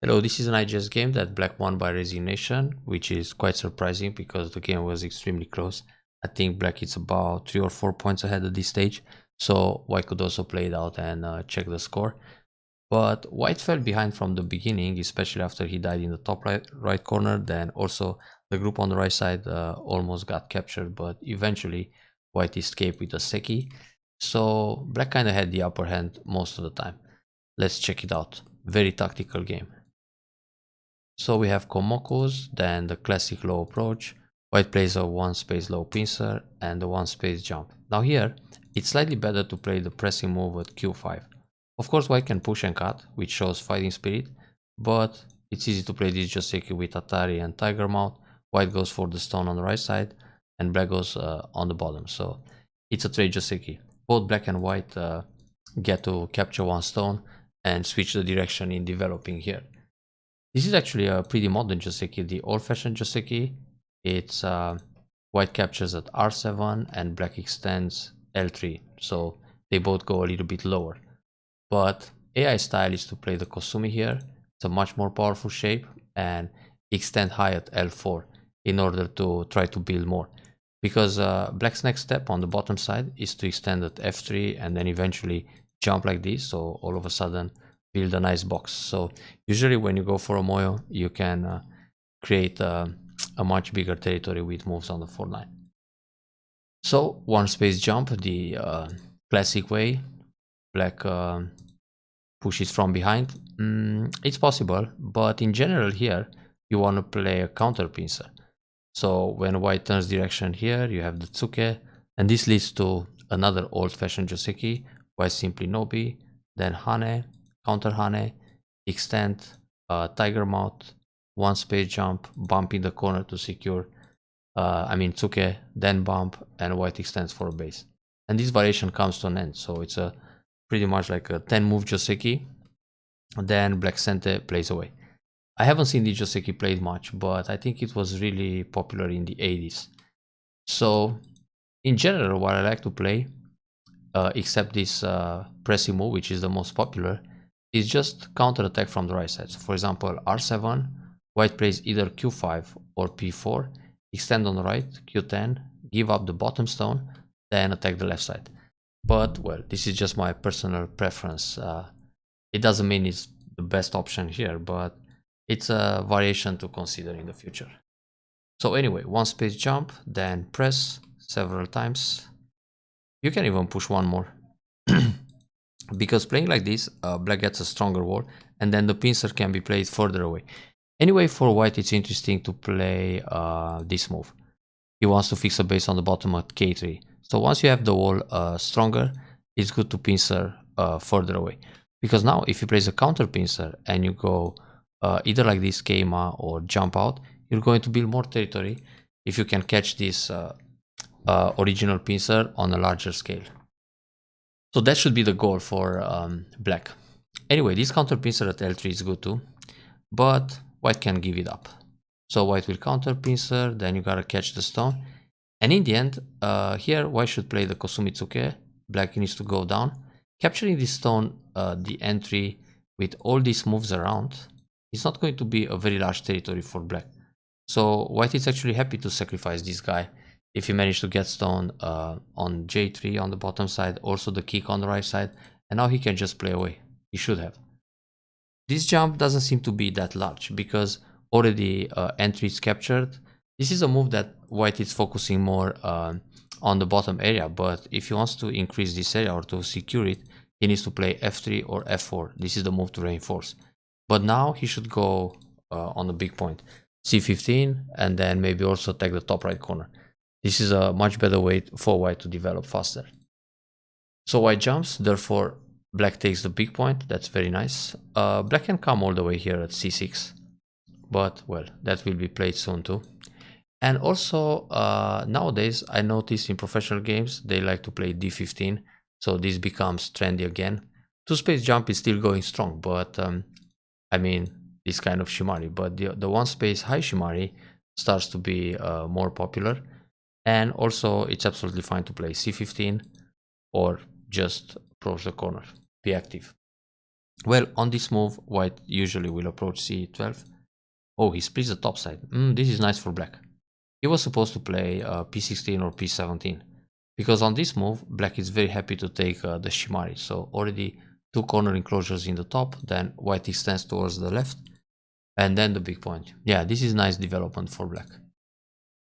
Hello, this is an IGS game that black won by resignation, which is quite surprising because the game was extremely close. I think black is about 3 or 4 points ahead at this stage, so white could also play it out and check the score. But white fell behind from the beginning, especially after he died in the top right corner. Then also the group on the right side almost got captured, but eventually white escaped with a Seki. So black kind of had the upper hand most of the time. Let's check it out. Very tactical game. So we have Komokus, then the classic low approach. White plays a 1 space low pincer and a 1 space jump. Now here, it's slightly better to play the pressing move at Q5. Of course white can push and cut, which shows fighting spirit, but it's easy to play this Joseki with Atari and Tiger Mount. White goes for the stone on the right side and black goes on the bottom. So it's a trade Joseki. Both black and white get to capture one stone and switch the direction in developing here. This is actually a pretty modern Joseki, the old-fashioned Joseki. It's white captures at R7 and black extends L3, so they both go a little bit lower. But AI style is to play the Kosumi here. It's a much more powerful shape and extend high at L4 in order to try to build more. Because black's next step on the bottom side is to extend at F3 and then eventually jump like this, so all of a sudden build a nice box. So usually when you go for a Moyo, you can create a much bigger territory with moves on the 4-9. So 1 space jump, the classic way. Black pushes from behind. It's possible, but in general here, you want to play a counter pincer. So when white turns direction here, you have the Tsuke, and this leads to another old-fashioned Joseki. White simply Nobi, then Hane, counter Hane, extend, Tiger Mouth, 1 space jump, bump in the corner to secure, Tsuke, then bump, and white extends for a base. And this variation comes to an end, so it's a pretty much like a 10 move Joseki. Then black Sente plays away. I haven't seen the Joseki played much, but I think it was really popular in the 80s. So in general, what I like to play, except this pressing move, which is the most popular, is just counter attack from the right side. So for example, R7, white plays either Q5 or P4, extend on the right, Q10, give up the bottom stone, then attack the left side. But well, this is just my personal preference. It doesn't mean it's the best option here, but it's a variation to consider in the future. So anyway, 1 space jump, then press several times. You can even push one more. Because playing like this, black gets a stronger wall, and then the pincer can be played further away. Anyway, for white, it's interesting to play this move. He wants to fix a base on the bottom at K3. So once you have the wall stronger, it's good to pincer further away. Because now, if you place a counter pincer and you go either like this Keima or jump out, you're going to build more territory if you can catch this original pincer on a larger scale. So that should be the goal for black. Anyway, this counter pincer at L3 is good too, but white can give it up. So white will counter pincer, then you gotta catch the stone. And in the end, here white should play the Kosumi Tsuke, black needs to go down. Capturing this stone, the entry with all these moves around, is not going to be a very large territory for black. So white is actually happy to sacrifice this guy if he managed to get stone on J3 on the bottom side, also the kick on the right side, and now he can just play away. He should have. This jump doesn't seem to be that large because already entry is captured. This is a move that white is focusing more on the bottom area, but if he wants to increase this area or to secure it, he needs to play F3 or F4. This is the move to reinforce. But now he should go on the big point, C15, and then maybe also take the top right corner. This is a much better way for white to develop faster. So white jumps, therefore black takes the big point. That's very nice. Black can come all the way here at C6, but well, that will be played soon too. And also nowadays I notice in professional games they like to play D15, so this becomes trendy again. 2 space jump is still going strong, but this kind of Shimari, but the 1 space high Shimari starts to be more popular. And also it's absolutely fine to play C15 or just approach the corner, be active. Well, on this move, white usually will approach c12. Oh, he splits the top side. This is nice for black. He was supposed to play p16 or p17. Because on this move, black is very happy to take the shimari. So already two corner enclosures in the top, then white extends towards the left, and then the big point. Yeah, this is nice development for black.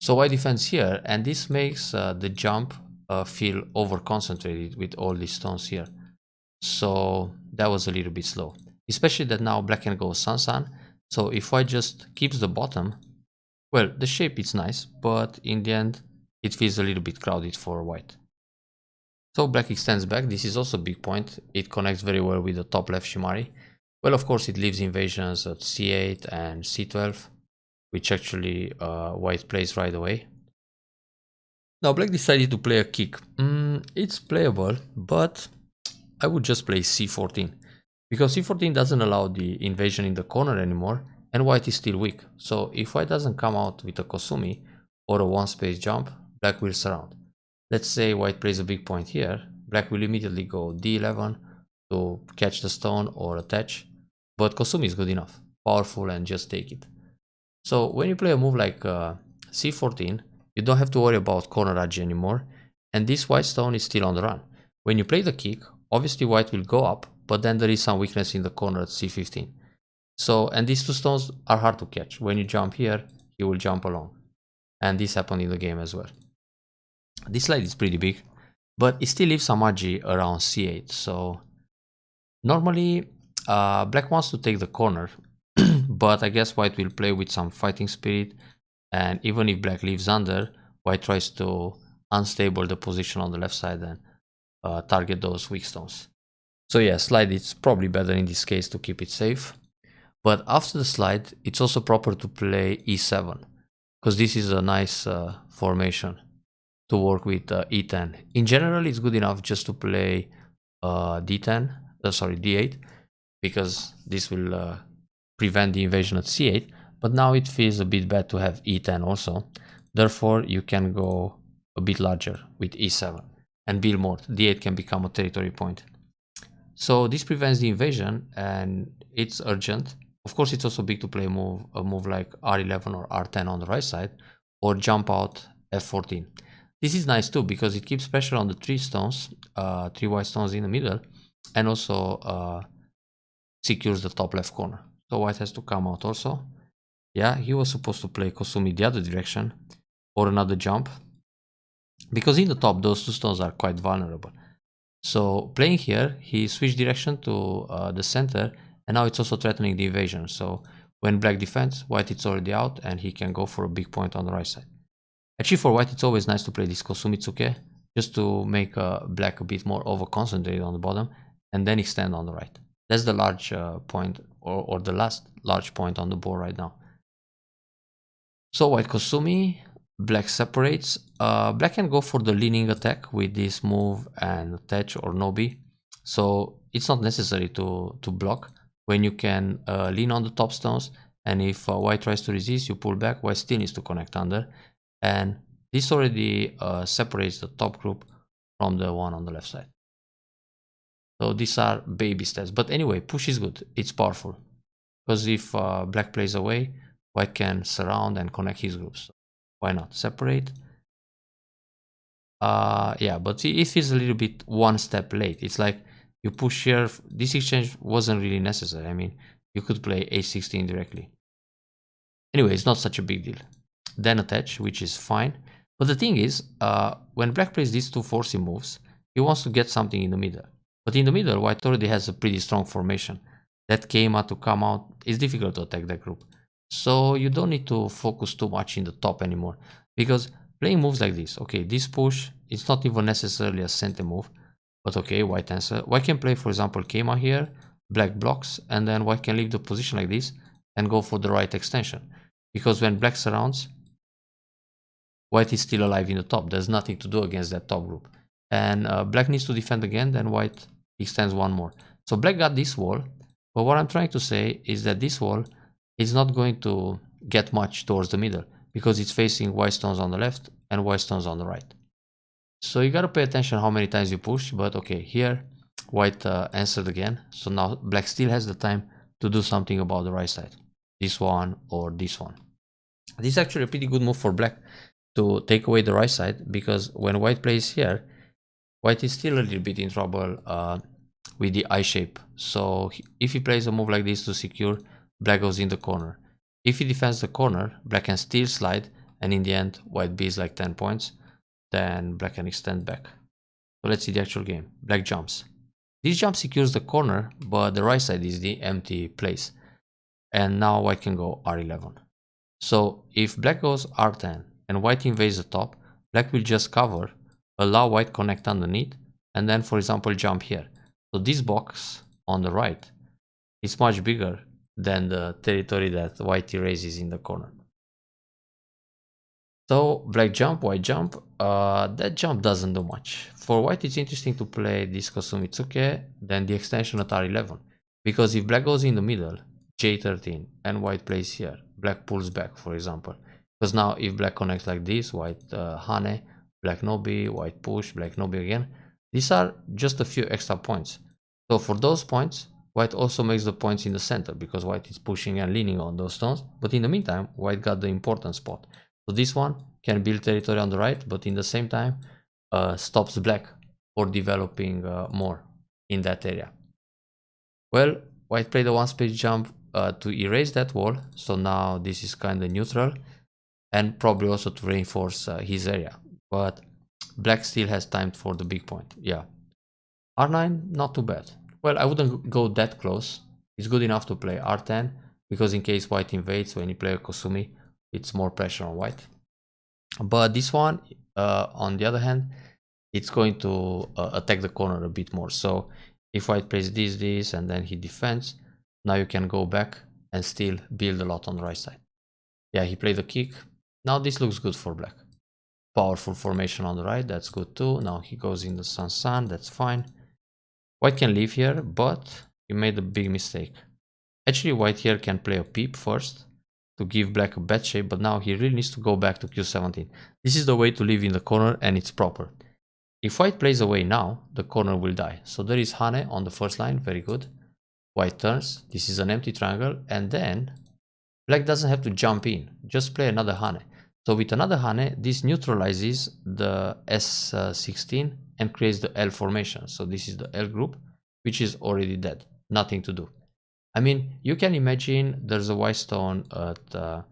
So white defends here, and this makes the jump feel over concentrated with all these stones here. So that was a little bit slow, especially that now black can go San. So if white just keeps the bottom, well, the shape is nice, but in the end it feels a little bit crowded for white. So black extends back. This is also a big point. It connects very well with the top left shimari. Well, of course it leaves invasions at c8 and c12, which actually white plays right away. Now black decided to play a kick. It's playable, but I would just play c14, because c14 doesn't allow the invasion in the corner anymore, and white is still weak. So if white doesn't come out with a Kosumi or a one space jump, black will surround. Let's say white plays a big point here, black will immediately go d11 to catch the stone or attach, but Kosumi is good enough, powerful, and just take it. So when you play a move like c14, you don't have to worry about corner Raji anymore, and this white stone is still on the run. When you play the kick, obviously white will go up, but then there is some weakness in the corner at c15. So, and these two stones are hard to catch. When you jump here, he will jump along. And this happened in the game as well. This slide is pretty big, but it still leaves some Agi around c8. So normally black wants to take the corner, but I guess white will play with some fighting spirit, and even if black leaves under, white tries to unstable the position on the left side and target those weak stones. So yeah, slide, it's probably better in this case to keep it safe. But after the slide, it's also proper to play e7, because this is a nice formation to work with e10. In general, it's good enough just to play d8, because this will prevent the invasion at c8. But now it feels a bit bad to have e10 also. Therefore, you can go a bit larger with e7 and build more. d8 can become a territory point. So this prevents the invasion, and it's urgent. Of course, it's also big to play a move like r11 or r10 on the right side, or jump out f14. This is nice too, because it keeps pressure on the three stones, three white stones in the middle, and also secures the top left corner. So white has to come out also. Yeah, he was supposed to play Kosumi the other direction, or another jump, because in the top those two stones are quite vulnerable. So playing here, he switched direction to the center, and now it's also threatening the invasion. So when black defends, white is already out, and he can go for a big point on the right side. Actually, for white, it's always nice to play this Kosumitsuke, just to make black a bit more over-concentrated on the bottom, and then extend on the right. That's the large point, or the last large point on the board right now. So white Kosumi, black separates. Black can go for the leaning attack with this move and attach or nobi. So it's not necessary to block when you can lean on the top stones, and if white tries to resist, you pull back. White still needs to connect under, and this already separates the top group from the one on the left side. So these are baby steps, but anyway, push is good. It's powerful, because if black plays away, white can surround and connect his groups. Why not separate? Yeah, but it is a little bit one step late. It's like you push here. This exchange wasn't really necessary. I mean, you could play a16 directly. Anyway, it's not such a big deal. Then attach, which is fine. But the thing is, when black plays these two forcing moves, he wants to get something in the middle. But in the middle, white already has a pretty strong formation. That Keima to come out is difficult to attack that group. So you don't need to focus too much in the top anymore, because playing moves like this, okay, this push, it's not even necessarily a center move, but okay, white answer. White can play, for example, Keima here, black blocks, and then white can leave the position like this and go for the right extension. Because when black surrounds, white is still alive in the top. There's nothing to do against that top group. And black needs to defend again, then white extends one more. So black got this wall, but what I'm trying to say is that this wall is not going to get much towards the middle, because it's facing white stones on the left and white stones on the right. So you gotta pay attention how many times you push, but okay, here white answered again. So now black still has the time to do something about the right side. This one or this one. This is actually a pretty good move for black to take away the right side, because when white plays here, white is still a little bit in trouble with the I shape. So if he plays a move like this to secure, black goes in the corner. If he defends the corner, black can still slide, and in the end, white beats like 10 points. Then black can extend back. So let's see the actual game. Black jumps. This jump secures the corner, but the right side is the empty place. And now white can go R11. So if black goes R10 and white invades the top, black will just cover, allow white connect underneath, and then, for example, jump here. So this box on the right is much bigger than the territory that white erases in the corner. So black jump, white jump. That jump doesn't do much. For white, it's interesting to play this Kosumitsuke, then the extension at R11. Because if black goes in the middle, J13, and white plays here, black pulls back, for example. Because now if black connects like this, white Hane, black Nobi, white push, black Nobi again, these are just a few extra points. So for those points, white also makes the points in the center, because white is pushing and leaning on those stones. But in the meantime, white got the important spot. So this one can build territory on the right, but in the same time stops black for developing more in that area. Well, white played a one space jump to erase that wall, so now this is kind of neutral, and probably also to reinforce his area. But black still has time for the big point. Yeah, R9, not too bad. Well, I wouldn't go that close. It's good enough to play R10, because in case white invades, when you play a Kosumi, it's more pressure on white. But this one, on the other hand, it's going to attack the corner a bit more. So if white plays this, and then he defends, now you can go back and still build a lot on the right side. Yeah, he played a kick. Now this looks good for black. Powerful formation on the right, that's good too. Now he goes in the sun, that's fine. White can leave here, but he made a big mistake. Actually, white here can play a peep first to give black a bad shape, but now he really needs to go back to Q17. This is the way to live in the corner, and it's proper. If white plays away now, the corner will die. So there is Hane on the first line, very good. White turns, this is an empty triangle, and then black doesn't have to jump in, just play another Hane. So with another Hane, this neutralizes the S16 and creates the L formation. So this is the L group, which is already dead, nothing to do. I mean, you can imagine there's a white stone at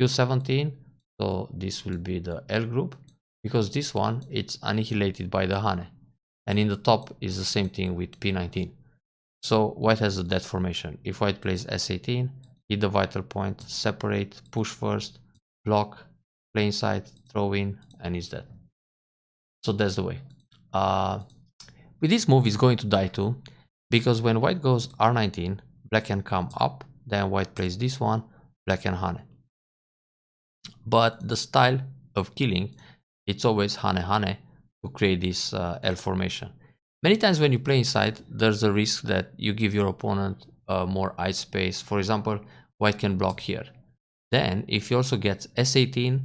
Q17, so this will be the L group, because this one, it's annihilated by the Hane. And in the top is the same thing with P19. So white has a dead formation. If white plays S18, hit the vital point, separate, push first, block, play inside, throw in, and he's dead. So that's the way. With this move, he's going to die too, because when white goes R19, black can come up, then white plays this one, black can Hane. But the style of killing, it's always Hane Hane to create this L formation. Many times when you play inside, there's a risk that you give your opponent more eye space. For example, white can block here. Then if he also gets S18,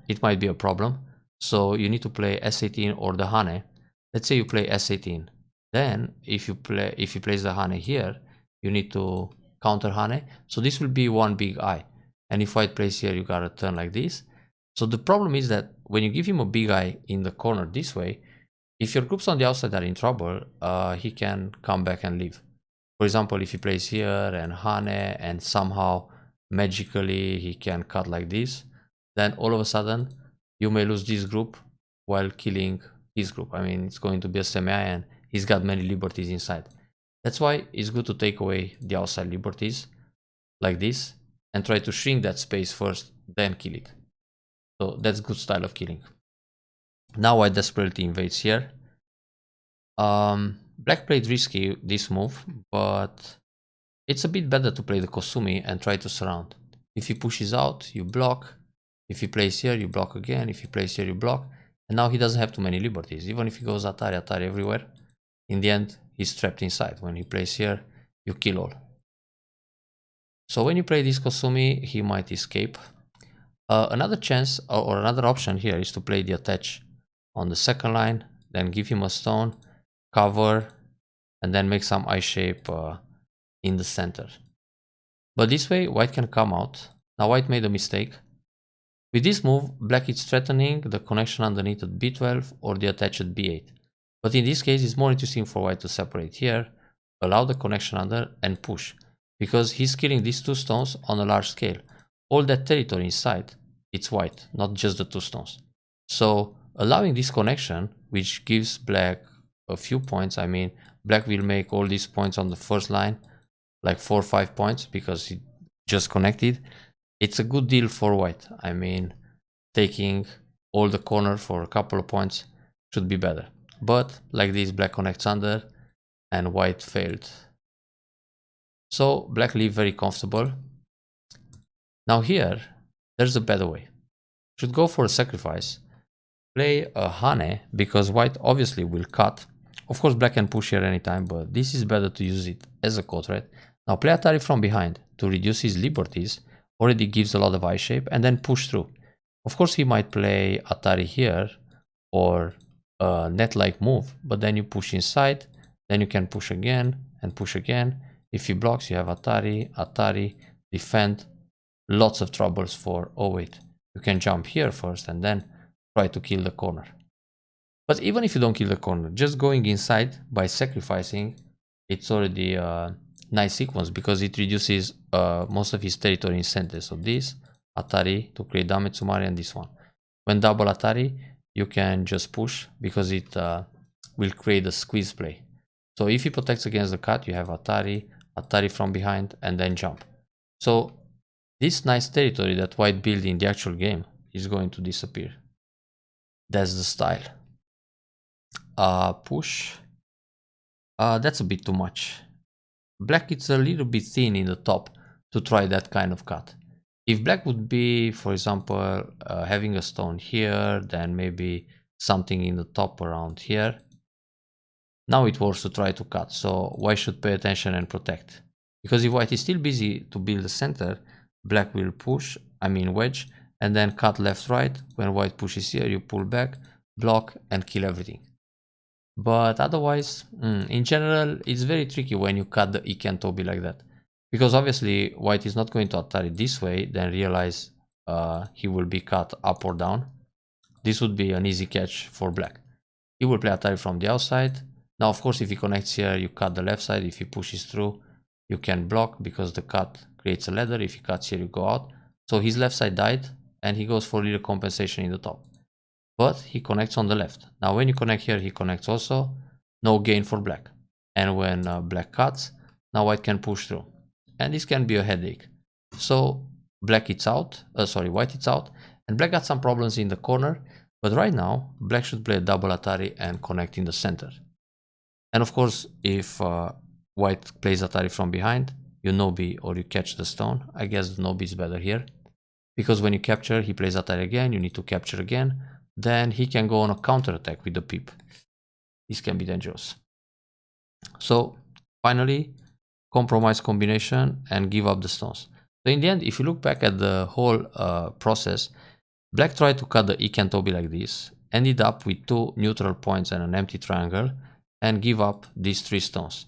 it might be a problem. So you need to play S18 or the Hane. Let's say you play S18. Then if he plays the Hane here, you need to counter Hane. So this will be one big eye. And if white plays here, you gotta turn like this. So the problem is that when you give him a big eye in the corner this way, if your groups on the outside are in trouble, he can come back and leave. For example, if he plays here and Hane and somehow magically he can cut like this, then all of a sudden you may lose this group while killing his group. I mean, it's going to be a semi-eye and he's got many liberties inside. That's why it's good to take away the outside liberties like this and try to shrink that space first, then kill it. So that's good style of killing. Now white desperately invades here. Black played risky this move, but it's a bit better to play the Kosumi and try to surround. If he pushes out, you block. If he plays here, you block again. If he plays here, you block. And now he doesn't have too many liberties. Even if he goes Atari, Atari everywhere, in the end, he's trapped inside. When he plays here, you kill all. So when you play this Kosumi, he might escape. Another chance or another option here is to play the attach on the second line, then give him a stone, cover, and then make some eye shape in the center. But this way white can come out. Now white made a mistake. With this move, black is threatening the connection underneath at b12 or the attach at b8. But in this case, it's more interesting for white to separate here, allow the connection under, and push, because he's killing these two stones on a large scale. All that territory inside, it's white, not just the two stones. So allowing this connection, which gives black a few points, I mean, black will make all these points on the first line, like 4 or 5 points, because he just connected. It's a good deal for white. I mean, taking all the corner for a couple of points should be better. But like this, black connects under and white failed. So black leave very comfortable. Now here, there's a better way. Should go for a sacrifice. Play a Hane, because white obviously will cut. Of course, black can push here anytime, but this is better to use it as a code red. Now play Atari from behind to reduce his liberties. Already gives a lot of eye shape, and then push through. Of course, he might play Atari here or a net-like move, but then you push inside, then you can push again and push again. If he blocks, you have Atari, Atari, defend. Lots of troubles for 08. You can jump here first and then try to kill the corner. But even if you don't kill the corner, just going inside by sacrificing, it's already a nice sequence, because it reduces most of his territory in center. So this, Atari to create damage summary, and this one. When double Atari, you can just push, because it will create a squeeze play. So if he protects against the cut, you have Atari, Atari from behind, and then jump. So this nice territory that white built in the actual game is going to disappear. That's the style. Push. That's a bit too much. Black is a little bit thin in the top to try that kind of cut. If black would be, for example, having a stone here, then maybe something in the top around here. Now it works to try to cut, so white should pay attention and protect. Because if white is still busy to build the center, black will push, wedge, and then cut left, right. When white pushes here, you pull back, block, and kill everything. But otherwise, in general, it's very tricky when you cut the Iken Tobi like that. Because obviously, white is not going to Atari this way, then realize he will be cut up or down. This would be an easy catch for black. He will play Atari from the outside. Now, of course, if he connects here, you cut the left side. If he pushes through, you can block, because the cut creates a ladder. If he cuts here, you go out. So his left side died, and he goes for a little compensation in the top. But he connects on the left. Now when you connect here, he connects also. No gain for black. And when black cuts, now white can push through. And this can be a headache. So white is out, and black got some problems in the corner. But right now, black should play a double Atari and connect in the center. And of course, if white plays Atari from behind, you no-B or you catch the stone. I guess the no-B is better here. Because when you capture, he plays Atari again, you need to capture again. Then he can go on a counter attack with the peep. This can be dangerous. So finally, compromise combination and give up the stones. So in the end, if you look back at the whole process, black tried to cut the Iken Tobi like this, ended up with 2 neutral points and an empty triangle, and give up these 3 stones.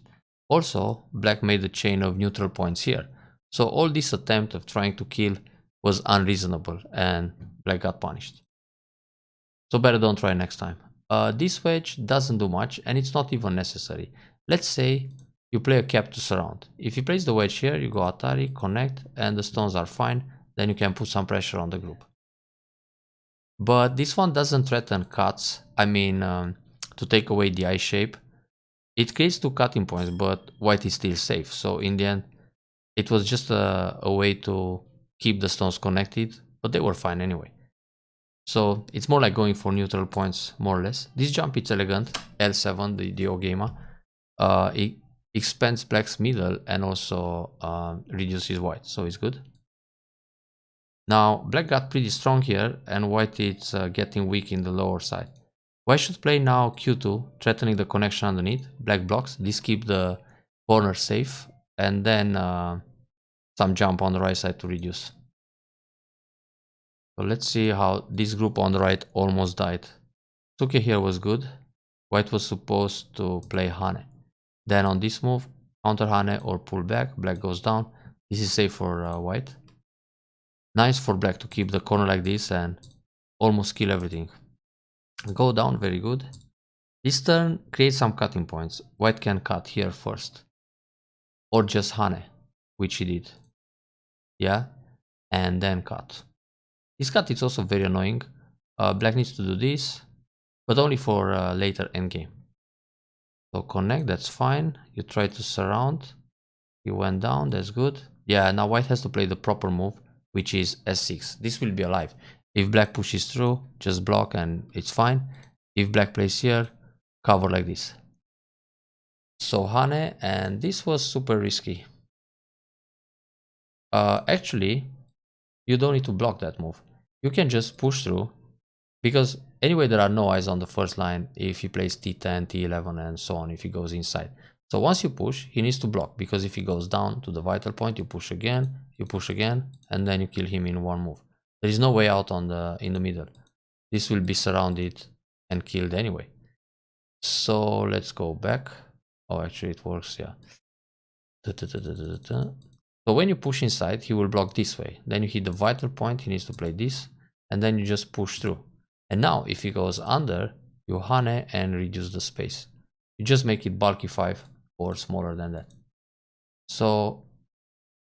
Also, black made a chain of neutral points here. So all this attempt of trying to kill was unreasonable, and black got punished. So better don't try next time. This wedge doesn't do much, and it's not even necessary. Let's say you play a cap to surround. If you place the wedge here, you go Atari, connect, and the stones are fine. Then you can put some pressure on the group. But this one doesn't threaten cuts. To take away the eye shape. It creates 2 cutting points, but white is still safe. So in the end, it was just a way to keep the stones connected, but they were fine anyway. So it's more like going for neutral points, more or less. This jump is elegant. L7, the Ogema. It expands black's middle and also reduces white, so it's good. Now black got pretty strong here, and white is getting weak in the lower side. White should play now Q2, threatening the connection underneath. Black blocks. This keeps the corner safe, and then some jump on the right side to reduce. So let's see how this group on the right almost died. Suke here was good. White was supposed to play Hane. Then on this move, counter Hane or pull back, black goes down. This is safe for white. Nice for black to keep the corner like this and almost kill everything. Go down, very good. This turn creates some cutting points. White can cut here first. Or just Hane, which he did. Yeah, and then cut. This cut is also very annoying. Black needs to do this, but only for later endgame. So connect, that's fine. You try to surround. You went down, that's good. Yeah, now white has to play the proper move, which is S6. This will be alive. If black pushes through, just block and it's fine. If black plays here, cover like this. So Hane, and this was super risky. Actually, you don't need to block that move. You can just push through, because anyway there are no eyes on the first line if he plays T10, T11 and so on, if he goes inside. So once you push, he needs to block, because if he goes down to the vital point, you push again, and then you kill him in one move. There is no way out on in the middle. This will be surrounded and killed anyway. So let's go back. Oh, actually it works, yeah. So when you push inside, he will block this way. Then you hit the vital point, he needs to play this, and then you just push through. And now if he goes under, you Hane and reduce the space. You just make it bulky 5 or smaller than that. So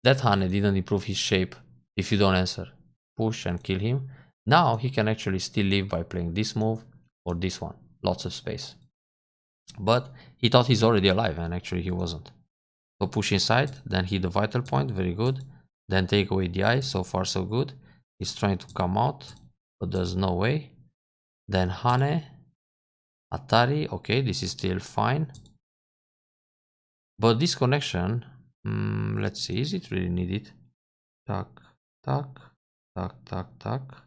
that Hane didn't improve his shape if you don't answer. Push and kill him. Now he can actually still live by playing this move or this one. Lots of space. But he thought he's already alive, and actually he wasn't. So push inside, then hit the vital point, very good. Then take away the eye, so far so good. He's trying to come out, but there's no way. Then Hane, Atari, okay, this is still fine. But this connection, let's see, is it really needed? Tuck, tuck, tuck, tuck, tuck.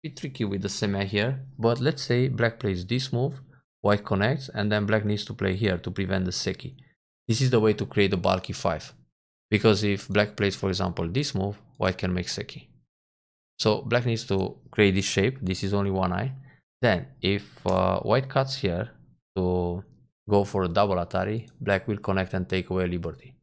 Bit tricky with the semi here, but let's say black plays this move, white connects, and then black needs to play here to prevent the Seki. This is the way to create a bulky 5. Because if black plays, for example, this move, white can make Seki. So black needs to create this shape. This is only one eye. Then if white cuts here to go for a double Atari, black will connect and take away liberty.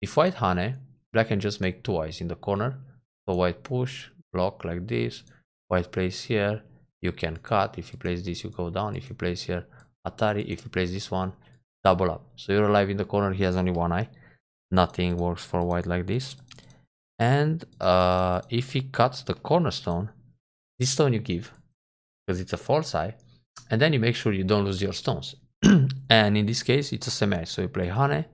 If white Hane, black can just make 2 eyes in the corner. So white push, block like this. White plays here, you can cut. If he plays this, you go down. If he plays here, Atari. If he plays this one, double up. So you're alive in the corner, he has only one eye. Nothing works for white like this. And if he cuts the cornerstone, this stone you give, because it's a false eye, and then you make sure you don't lose your stones. And in this case, it's a semi. So you play Hane,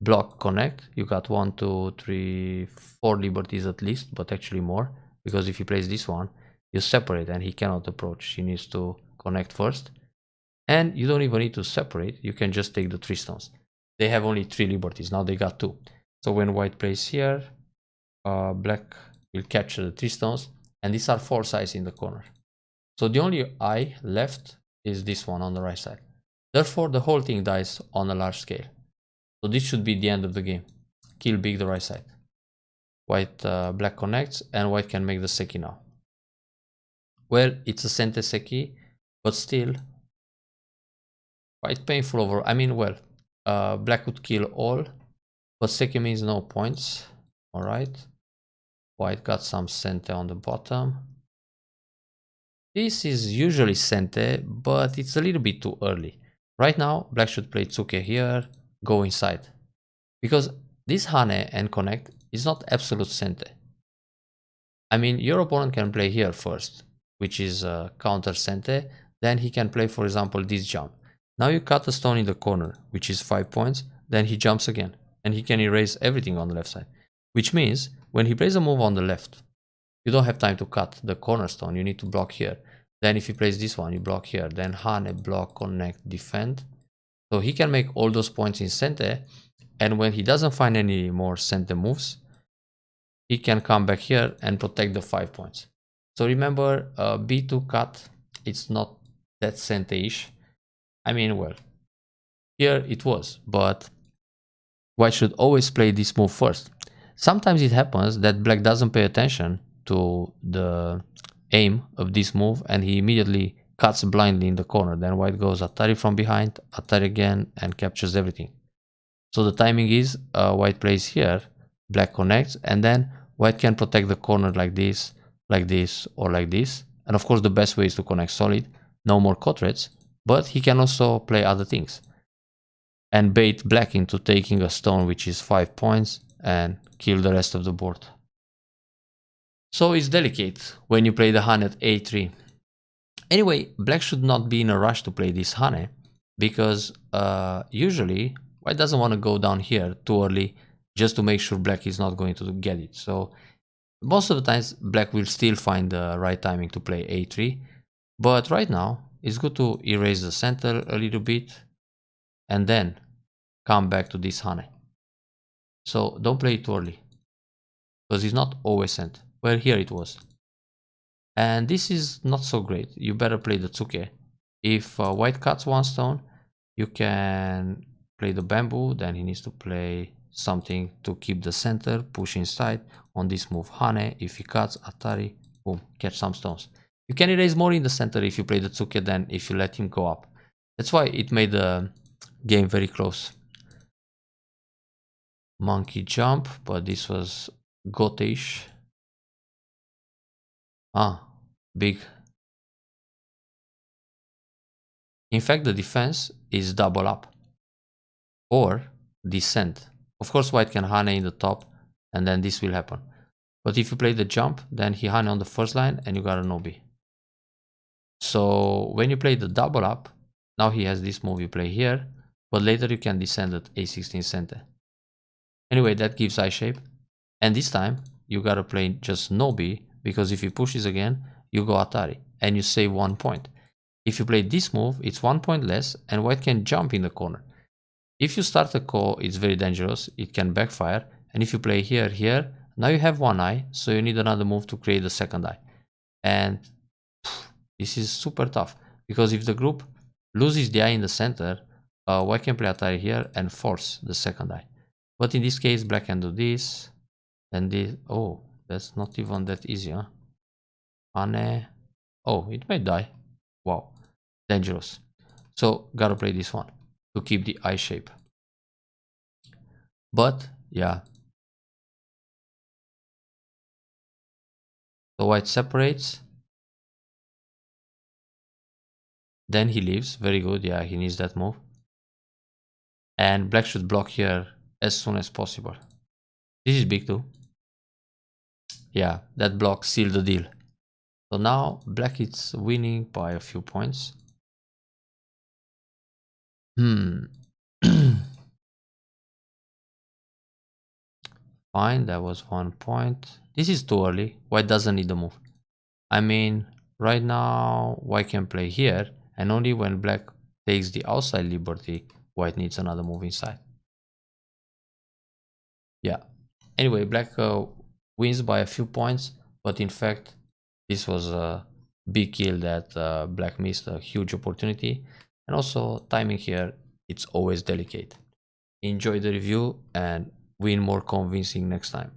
block, connect. You got 1, 2, 3, 4 liberties at least, but actually more, because if he plays this one, you separate and he cannot approach. He needs to connect first. And you don't even need to separate. You can just take the 3 stones. They have only 3 liberties. Now they got 2. So when white plays here, black will capture the 3 stones. And these are 4 eyes in the corner. So the only eye left is this one on the right side. Therefore, the whole thing dies on a large scale. So this should be the end of the game. Kill big the right side. White, black connects, and white can make the Seki now. Well, it's a Sente Seki, but still quite painful over. I mean, well, black would kill all, but Seki means no points. All right. White got some Sente on the bottom. This is usually Sente, but it's a little bit too early. Right now, black should play Tsuke here, go inside. Because this Hane and connect is not absolute Sente. I mean, your opponent can play here first, which is counter Sente. Then he can play, for example, this jump. Now you cut a stone in the corner, which is 5 points. Then he jumps again. And he can erase everything on the left side. Which means, when he plays a move on the left, you don't have time to cut the cornerstone. You need to block here. Then if he plays this one, you block here. Then Hane, block, connect, defend. So he can make all those points in Sente. And when he doesn't find any more Sente moves, he can come back here and protect the 5 points. So remember, B2 cut, it's not that Sente-ish. I mean, well, here it was, but white should always play this move first. Sometimes it happens that black doesn't pay attention to the aim of this move and he immediately cuts blindly in the corner. Then white goes Atari from behind, Atari again, and captures everything. So the timing is white plays here, black connects, and then white can protect the corner like this, or like this. And of course the best way is to connect solid, no more cut threads, but he can also play other things and bait black into taking a stone, which is 5 points, and kill the rest of the board. So it's delicate when you play the Hane at a3. Anyway, black should not be in a rush to play this Hane, because usually white doesn't want to go down here too early just to make sure black is not going to get it. So most of the times black will still find the right timing to play a3, but right now it's good to erase the center a little bit and then come back to this Hane. So don't play it too early, because it's not always sent. Well, here it was. And this is not so great. You better play the tsuke. If white cuts one stone, you can play the bamboo, then he needs to play something to keep the center, push inside. On this move Hane, if he cuts, Atari, boom, catch some stones. You can erase more in the center if you play the tsuke than if you let him go up. That's why it made the game very close. Monkey jump, but this was gotish. Ah, big. In fact, the defense is double up or descent. Of course, white can Hane in the top, and then this will happen. But if you play the jump, then he Hane on the first line, and you got a Nobi. So when you play the double up, now he has this move you play here, but later you can descend at a16 center. Anyway, that gives I shape, and this time you gotta play just Nobi, because if he pushes again, you go Atari, and you save 1 point. If you play this move, it's 1 point less, and white can jump in the corner. If you start a ko, it's very dangerous, it can backfire, and if you play here, now you have one eye, so you need another move to create the second eye. And this is super tough, because if the group loses the eye in the center, white can play Atari here and force the second eye. But in this case, black can do this, and this. Oh, that's not even that easy, huh? Hane. Oh, it may die. Wow, dangerous. So gotta play this one to keep the eye shape. But yeah, the white separates, then he leaves. Very good. Yeah, he needs that move, and black should block here as soon as possible. This is big too. Yeah, that block sealed the deal. So now black is winning by a few points. Fine, that was 1 point. This is too early. White doesn't need the move. I mean, right now white can play here, and only when black takes the outside liberty, white needs another move inside. Yeah. Anyway, black wins by a few points, but in fact, this was a big kill that black missed a huge opportunity. And also, timing here, it's always delicate. Enjoy the review and win more convincing next time.